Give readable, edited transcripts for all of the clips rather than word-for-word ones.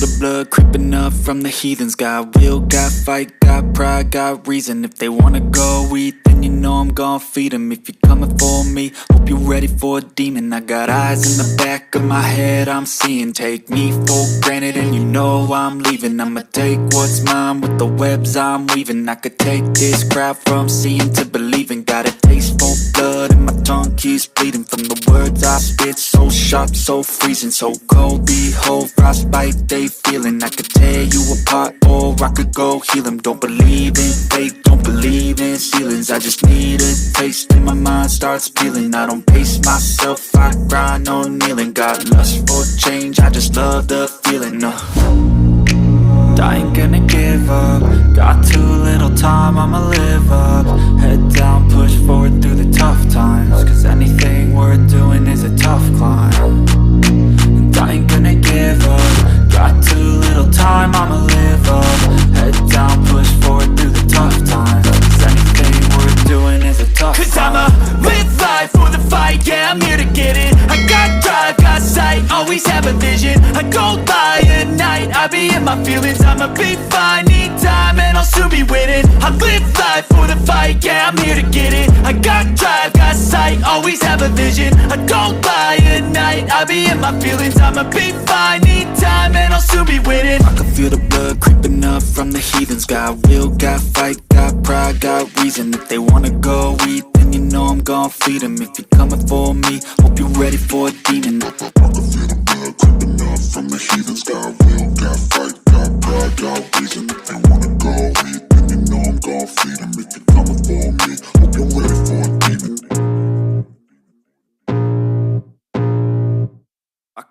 the blood creeping up from the heathens. Got will, got fight, got pride, got reason. If they wanna go eat, then you know I'm gon' feed them. If you're coming for me, hope you're ready for a demon. I got eyes in the back of my head, I'm seeing. Take me for granted and you know I'm leaving. I'ma take what's mine with the webs I'm weaving. I could take this crowd from seeing to believing. Got a taste for blood and my tongue keeps bleeding from the words I spit. So sharp, so freezing, so cold. Behold, frostbite they feeling. I could tear you apart or I could go heal them. Don't believe in fate, don't believe in ceilings. I just need a taste and my mind starts peeling. I don't pace myself, I grind on kneeling. Got lust for change, I just love the feeling. I ain't gonna give up. Got too little time, I'ma live up. Head down, push forward through the tough times. Cause anything worth doing is a tough climb. And I ain't gonna give up. Got too little time, I'ma live up. Head down, push forward through the tough times. Cause anything worth doing is a tough climb. Cause I'ma live life for the fight, yeah, I'm here to get it. I got drive, got sight, always have a vision. I go by at night, I be in my feelings. I'ma be fine, need time, and I'll soon be winning. I live life for the fight, yeah, I'm here to get it. I got drive, got sight, always have a vision. I go by at night, I be in my feelings. I'ma be fine, need time, and I'll soon be winning. I can feel the blood creeping up from the heathens. Got will, got fight, got pride, got reason. If they wanna go eat, then you know I'm gon' feed them. If you're coming for me, hope you're ready for a demon. I can feel the blood creeping up from the heathens. Got will, got fight, got pride, got reason. If they wanna go eat, then you know I'm gon' feed them. If you're coming for me, hope you're ready for a demon.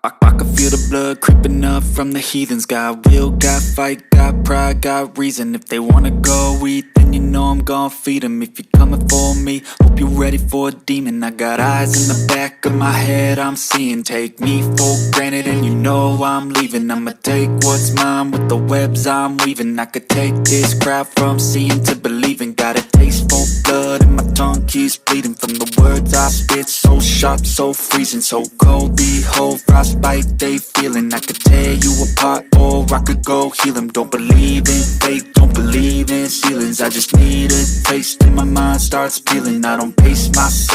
I can feel the blood creeping up from the heathens. Got will, got fight, got pride, got reason. If they wanna go eat, then you know I'm gon' feed them. If you're coming for me, hope you're ready for a demon. I got eyes in the back of my head, I'm seeing. Take me for granted and you know I'm leaving. I'ma take what's mine with the webs I'm weaving. I could take this crowd from seeing to believing. Got a taste for blood and my tongue keeps bleeding from the words I spit. So sharp, so freezing, so cold. Behold, frostbite they feeling. I could tear you apart or I could go heal them. Don't believe in fate, don't believe in ceilings. I just need a taste and my mind starts peeling. I don't pace myself,